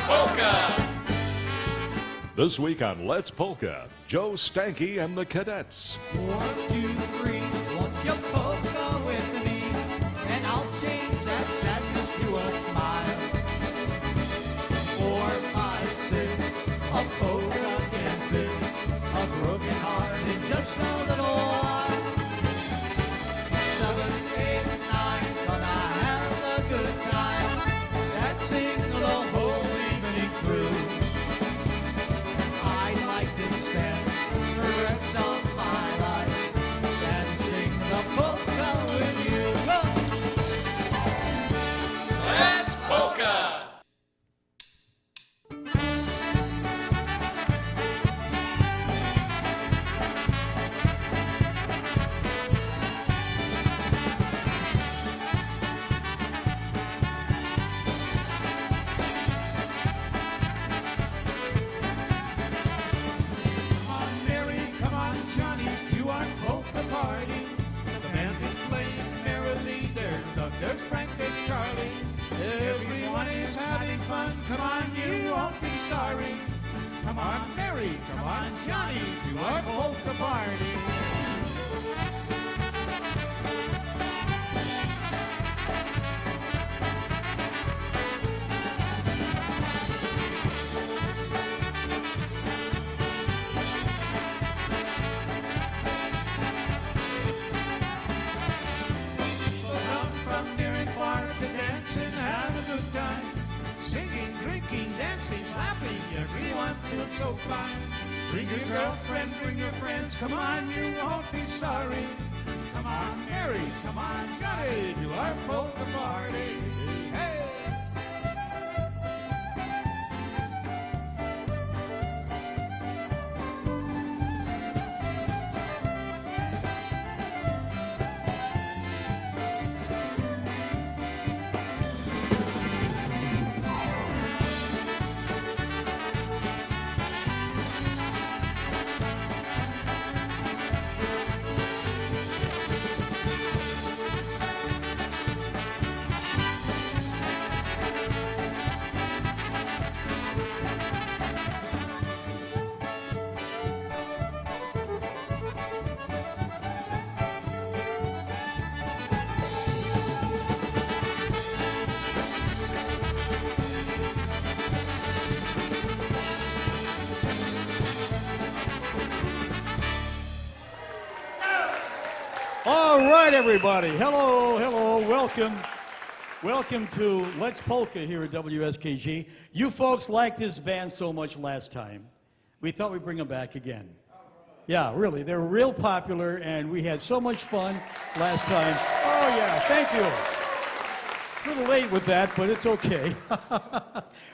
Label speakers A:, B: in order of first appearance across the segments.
A: Polka!
B: This week on Let's Polka, Joe Stanky and the Cadets.
C: 1, 2, 3, won't you polka with me? And I'll change that sadness to a smile. 4, 5, 6, a polka can fix a broken heart in just a little while. 7, 8, 9, gonna have a good time, dancing the whole evening through. I'd like to spend the rest of my life dancing the polka with you. Go!
A: Let's Polka!
C: Come on, Mary, come on, Johnny, to our polka party. The band is playing merrily. There's Doug, there's Frank, there's Charlie. Everyone is having fun. Come on, you won't be sorry. Come on, Mary, come on, Johnny, to our polka party. People come from near and far to dance and have a good time. Singing, drinking, dancing, laughing, everyone feels so fine. Bring your girlfriend, bring your friends, come on, you won't be sorry. Come on, Mary, come on, Johnny, to our polka party. Hey!
D: All right, everybody. Hello, hello, welcome. Welcome to Let's Polka here at WSKG. You folks liked this band so much last time. We thought we'd bring them back again. Yeah, really. They're real popular, and we had so much fun last time. Oh, yeah, thank you. A little late with that, but it's okay.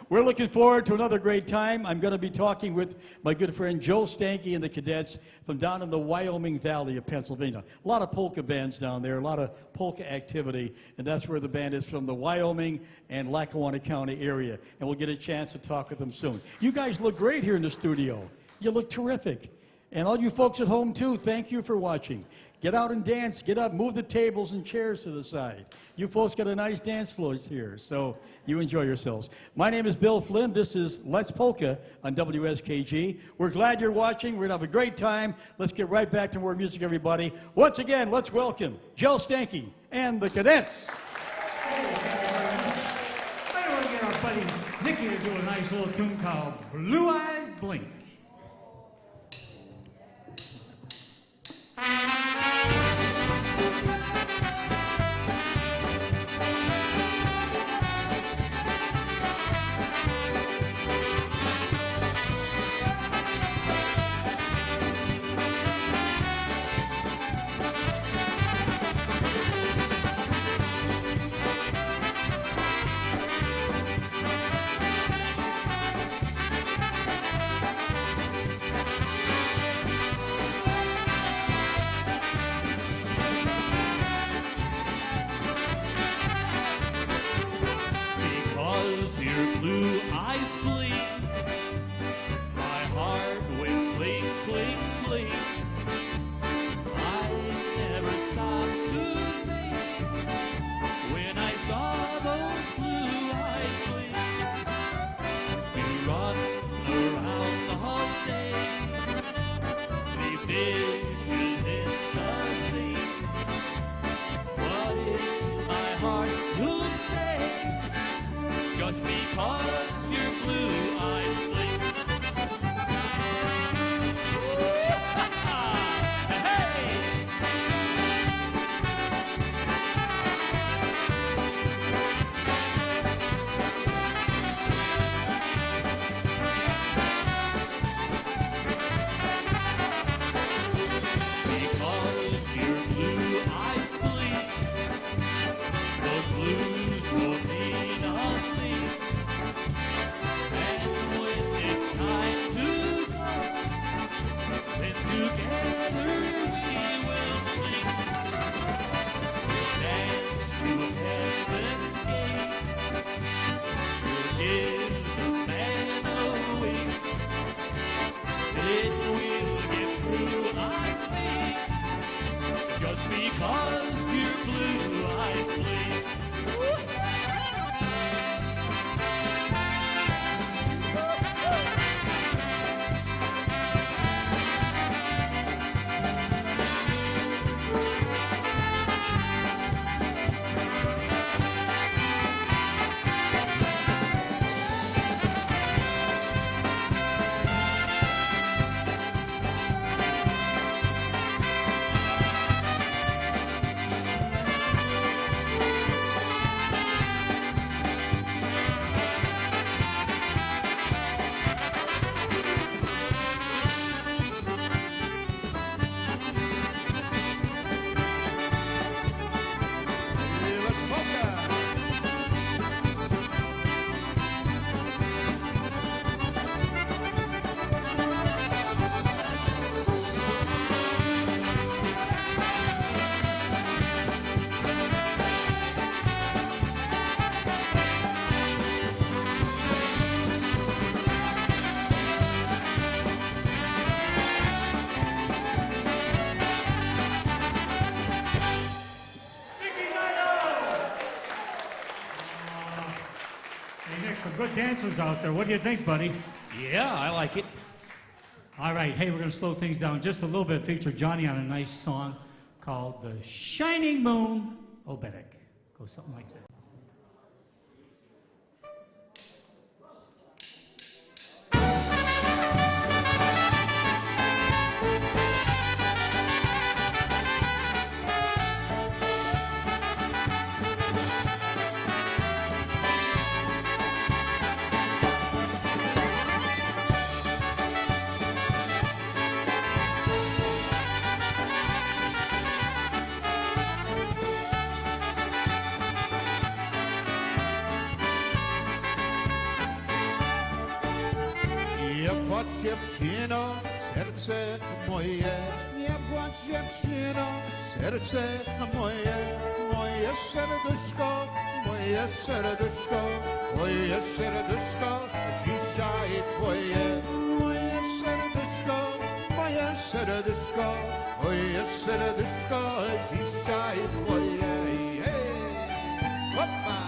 D: We're looking forward to another great time. I'm going to be talking with my good friend Joe Stanky and the Cadets from down in the Wyoming Valley of Pennsylvania. A lot of polka bands down there, a lot of polka activity, and that's where the band is from, the Wyoming and Lackawanna County area. And we'll get a chance to talk with them soon. You guys look great here in the studio. You look terrific. And all you folks at home, too, thank you for watching. Get out and dance. Get up. Move the tables and chairs to the side. You folks got a nice dance floor here, so you enjoy yourselves. My name is Bill Flynn. This is Let's Polka on WSKG. We're glad you're watching. We're going to have a great time. Let's get right back to more music, everybody. Once again, let's welcome Joe Stanky and the Cadets.
E: I want to get our buddy Nicky to do a nice little tune called Blue Eyes Blink.
F: Because your blue eyes blink, my heart went blink, blink, blink. I never stopped to think when I saw those blue eyes blink. just because your blue eyes blink. Hey! Because your blue eyes bleed, those blues will mean a thing. And when it's time to go, then together we will sing. We'll dance to heaven's gate. We'll give the man a wink. It will get through, I think, just because your blue eyes blink.
C: Let's polka.
E: Hey, Nick, some good dancers out there. What do you think, buddy?
F: Yeah, I like it.
E: All right, hey, we're going to slow things down just a little bit. Feature Johnny on a nice song called The Shining Moon Obedek. Go something like that.
C: Nie płacz dziewczyno, serce moje. Nie płacz dziewczyno, serce moje. Moje serduszko, moje serduszko, moje serduszko, dzisiaj twoje. Moje serduszko, moje serduszko, moje serduszko, dzisiaj twoje. Hey! Hoppa!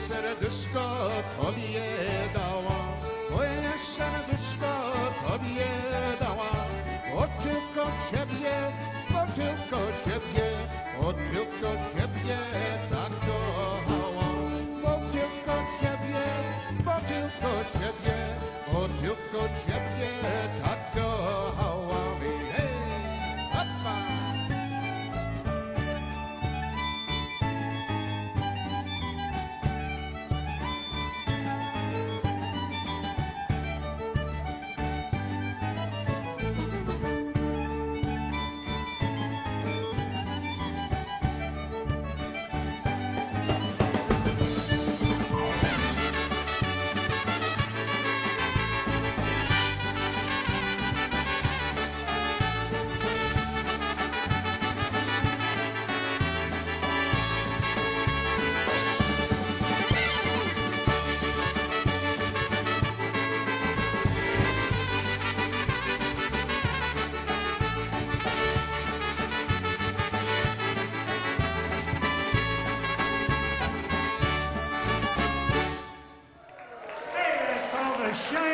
C: serduszko tobie dała, moje serduszko tobie dała. O tylko ciebie, o tylko ciebie, o tylko ciebie tak kochała. O tylko ciebie, o tylko ciebie, o tylko ciebie tak kochała. Hej, hoppa!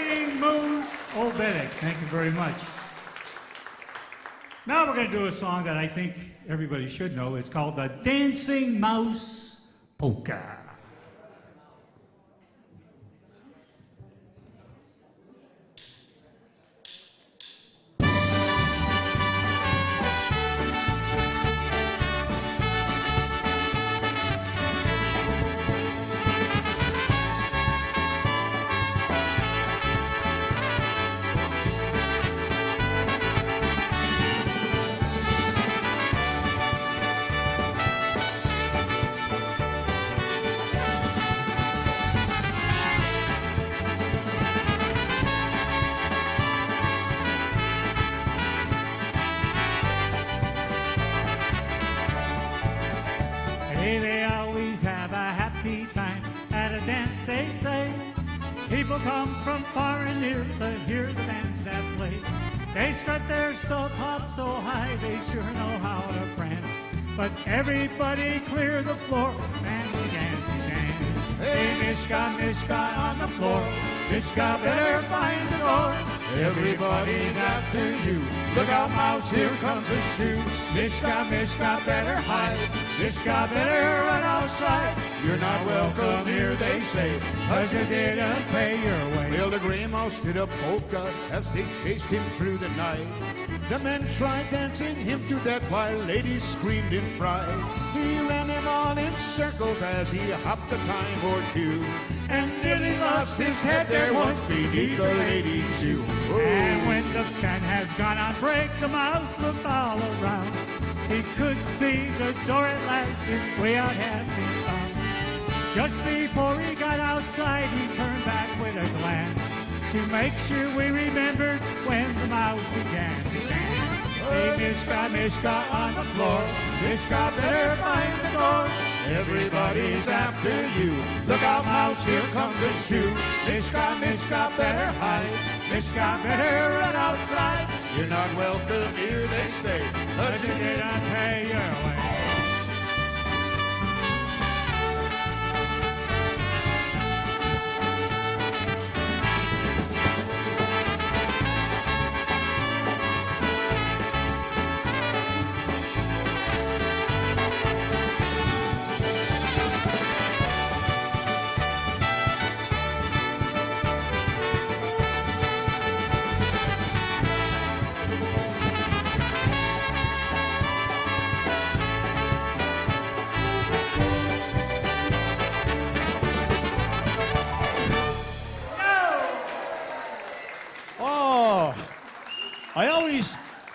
E: Shining Moon Obedic. Thank you very much. Now we're going to do a song that I think everybody should know. It's called the Dancing Mouse Polka. Hey, they always have a happy time at a dance, they say. People come from far and near to hear the bands that play. They strut their stuff up so high, they sure know how to prance. But everybody clear the floor, and dance, dance. Hey, Mishka on the floor, Mishka better find the door. Everybody's after you. Look out, mouse, here comes the shoe. Mishka better hide. Mishka better run outside. You're not welcome here, they say, 'cause you didn't pay your way.
C: Well, the gray mouse did a polka as they chased him through the night. The men tried dancing him to death while ladies screamed in pride. He ran them all in circles as he hopped a time or two, and nearly lost his head there once beneath the lady's shoe.
E: And when the band has gone on break, the mouse looked all around. He could see the door at last, his way out had been found. Just before he got outside, he turned back with a glance to make sure we remembered when the mouse began to dance. Hey, Mishka on the floor, Mishka better find the door. Everybody's after you. Look out, mouse, here comes the shoe. Mishka better hide. Mishka better run outside. You're not welcome here, they say, 'cause you didn't pay your way.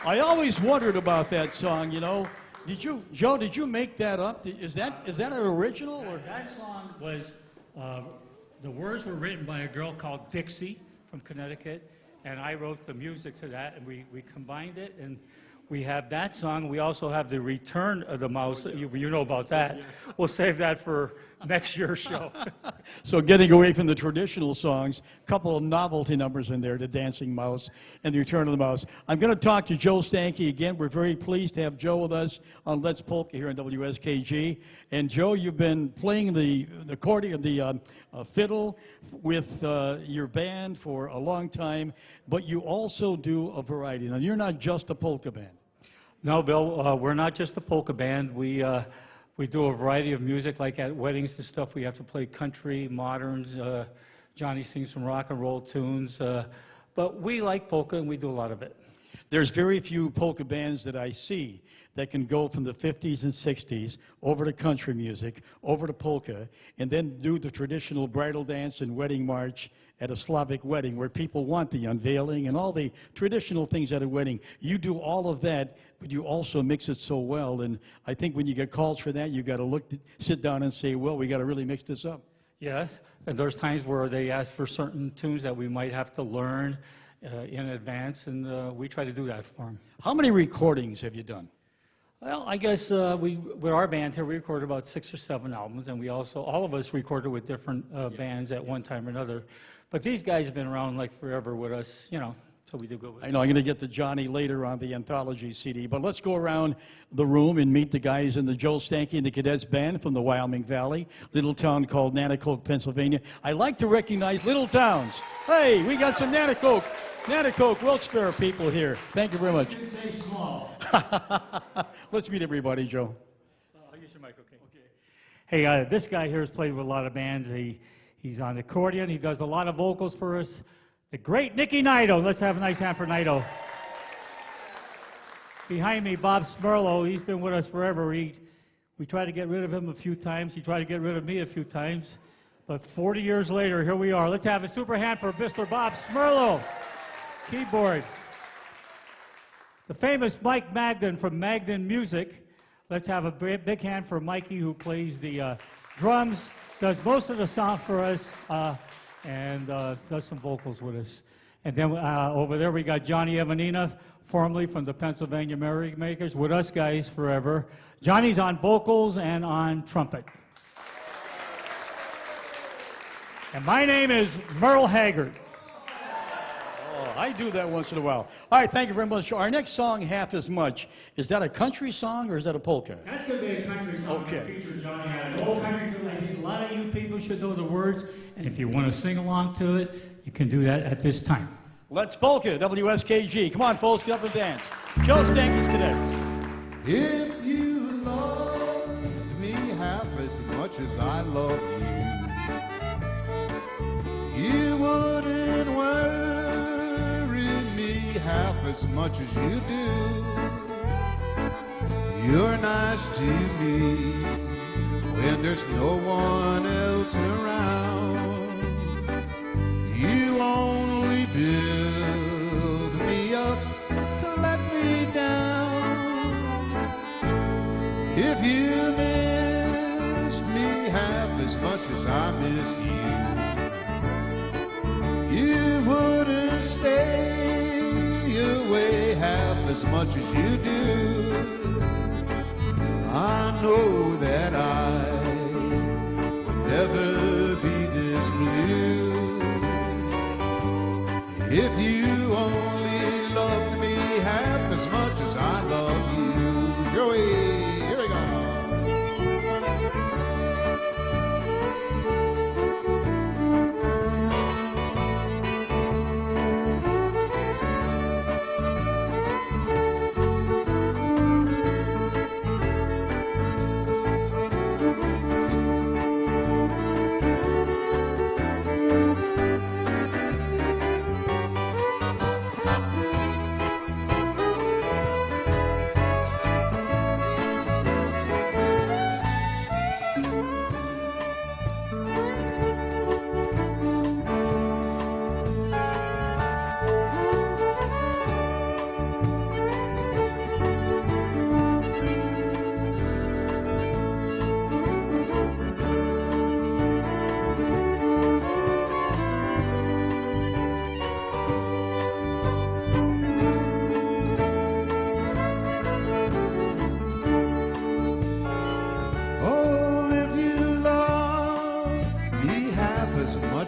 D: I always wondered about that song, you know. Joe, did you make that up? Is that an original? Or?
E: That song was, the words were written by a girl called Dixie from Connecticut, and I wrote the music to that, and we combined it, and we have that song. We also have the Return of the Mouse. You know about that. We'll save that for next year's show.
D: So getting away from the traditional songs, a couple of novelty numbers in there, The Dancing Mouse and The Return of the Mouse. I'm going to talk to Joe Stanky again. We're very pleased to have Joe with us on Let's Polka here on WSKG. And Joe, you've been playing the accordion, the fiddle with your band for a long time, but you also do a variety. Now, you're not just a polka band.
E: No, Bill, we're not just a polka band. We do a variety of music, like at weddings and stuff. We have to play country, moderns. Johnny sings some rock and roll tunes. But we like polka, and we do a lot of it.
D: There's very few polka bands that I see that can go from the 50s and 60s over to country music, over to polka, and then do the traditional bridal dance and wedding march at a Slavic wedding where people want the unveiling and all the traditional things at a wedding. You do all of that, but you also mix it so well. And I think when you get calls for that, you got to sit down and say, well, we got to really mix this up.
E: Yes, and there's times where they ask for certain tunes that we might have to learn in advance, and we try to do that for them.
D: How many recordings have you done?
E: Well, I guess with our band here, we recorded about 6 or 7 albums, and we also, all of us recorded with different bands at one time or another. But these guys have been around like forever with us, you know, So we do good with
D: I know I'm going to get to Johnny later on the anthology CD, but let's go around the room and meet the guys in the Joe Stanky and the Cadets band from the Wyoming Valley, little town called Nanticoke, Pennsylvania. I like to recognize little towns. Hey, we got some Nanticoke, Wilkes-Barre people here. Thank you very much.
E: You can say small.
D: Let's meet everybody, Joe.
E: I'll use your mic, okay? Hey, this guy here has played with a lot of bands. He's on the accordion. He does a lot of vocals for us. The great Nicky Naito. Let's have a nice hand for Naito. Behind me, Bob Smerlo. He's been with us forever. We tried to get rid of him a few times. He tried to get rid of me a few times. But 40 years later, here we are. Let's have a super hand for Mr. Bob Smerlo. Keyboard. The famous Mike Magden from Magden Music. Let's have a big hand for Mikey, who plays the drums, does most of the sound for us, and does some vocals with us. And then over there we got Johnny Evanina, formerly from the Pennsylvania Merrymakers, with us guys forever. Johnny's on vocals and on trumpet. And my name is Merle Haggard.
D: Oh, I do that once in a while. All right, thank you very much. Our next song, Half As Much, is that a country song or is that a polka?
E: That's going to be a country song.
D: Okay.
E: Feature Johnny had an old country tune. I think a lot of you people should know the words, and if you want to sing along to it, you can do that at this time.
D: Let's polka, WSKG. Come on, folks, get up and dance. Joe Stanky's Cadets.
C: If you loved me half as much as I love you, you wouldn't worry me half as much as you do. You're nice to me when there's no one else around. You only build me up to let me down. If you missed me half as much as I miss you, you wouldn't stay away half as much as you do. I know that I would never be this blue if you only loved me half as much as I love you. Joey, here we go.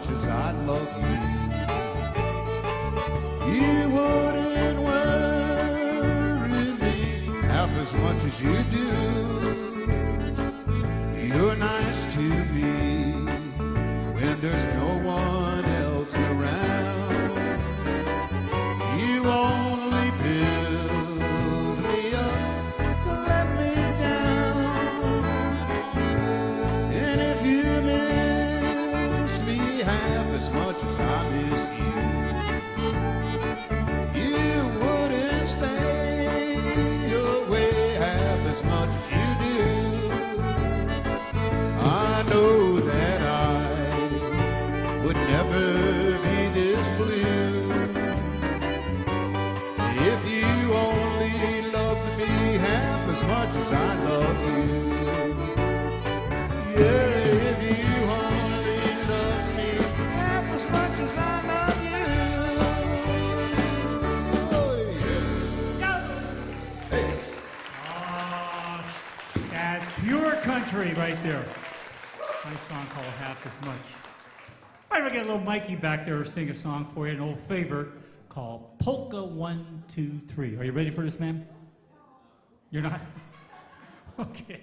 C: As I love you, you wouldn't worry me half as much as you do. You're nice to me when there's no one else around. You only build me up to let me down. And if you half as much as I miss you, you wouldn't stay away half as much as you do. I know that I would never be this blue if you only loved me half as much as I love you. Yeah, if you only loved me half as much as I love you. Oh, yeah. Hey.
E: That's pure country right there. Nice song called Half As Much. All right, we'll get a little Mikey back there to sing a song for you, an old favorite called Polka 1, 2, 3. Are you ready for this, ma'am? You're not? Okay.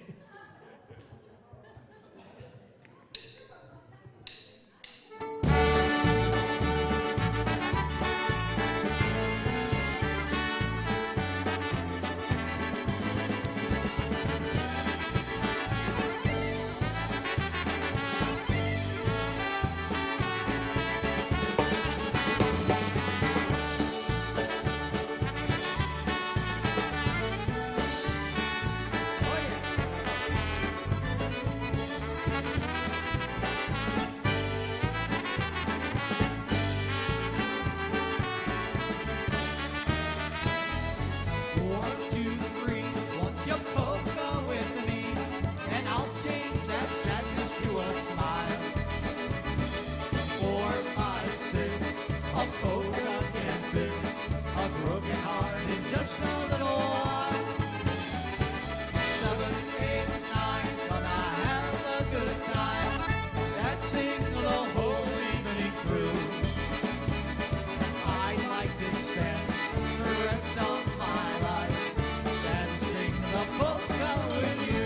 C: Do a smile. 4, 5, 6, a polka can fix a broken heart in just a little while. Well, 7, 8, 9, but I have a good time dancing the whole evening through. I'd like to spend the rest of my life dancing the polka with you.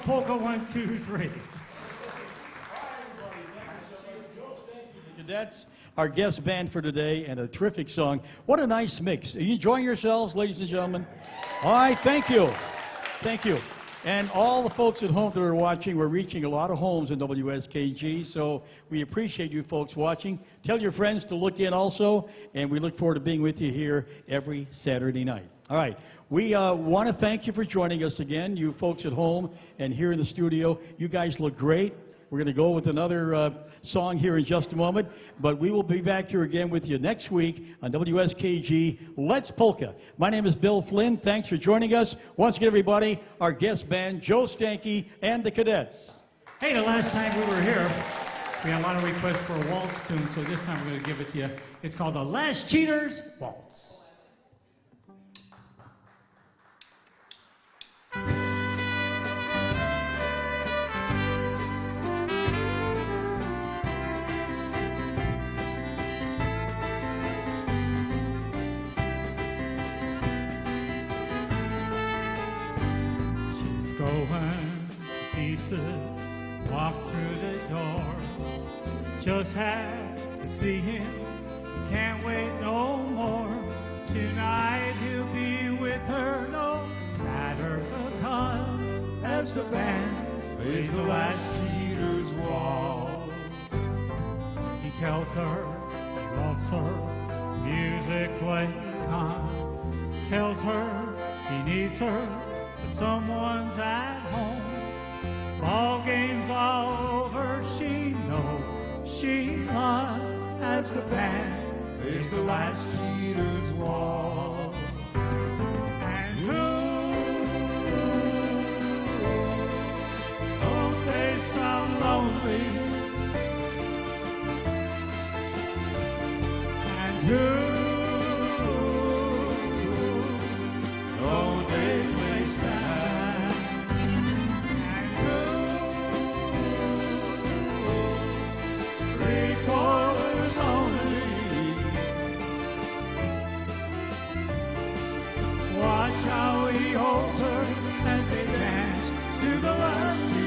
E: Polka 1, 2, 3.
D: Cadets, our guest band for today, and a terrific song. What a nice mix. Are you enjoying yourselves, ladies and gentlemen? All right, thank you. Thank you. And all the folks at home that are watching, we're reaching a lot of homes in WSKG, so we appreciate you folks watching. Tell your friends to look in also, and we look forward to being with you here every Saturday night. All right, we want to thank you for joining us again, you folks at home and here in the studio. You guys look great. We're going to go with another song here in just a moment, but we will be back here again with you next week on WSKG Let's Polka. My name is Bill Flynn. Thanks for joining us. Once again, everybody, our guest band, Joe Stanky and the Cadets.
E: Hey, the last time we were here, we had a lot of requests for a waltz tune, so this time we're going to give it to you. It's called The Last Cheaters Waltz. Going to pieces, walk through the door. Just had to see him, can't wait no more. Tonight he'll be with her, no matter the cost. As the band plays the last cheater's waltz, he tells her he loves her, music plays on. Tells her he needs her, but someone's at home. Ball game's all over, she knows she lost. As the band plays the last cheater's waltz. And don't they sound lonely? watch how he holds her as they dance to the last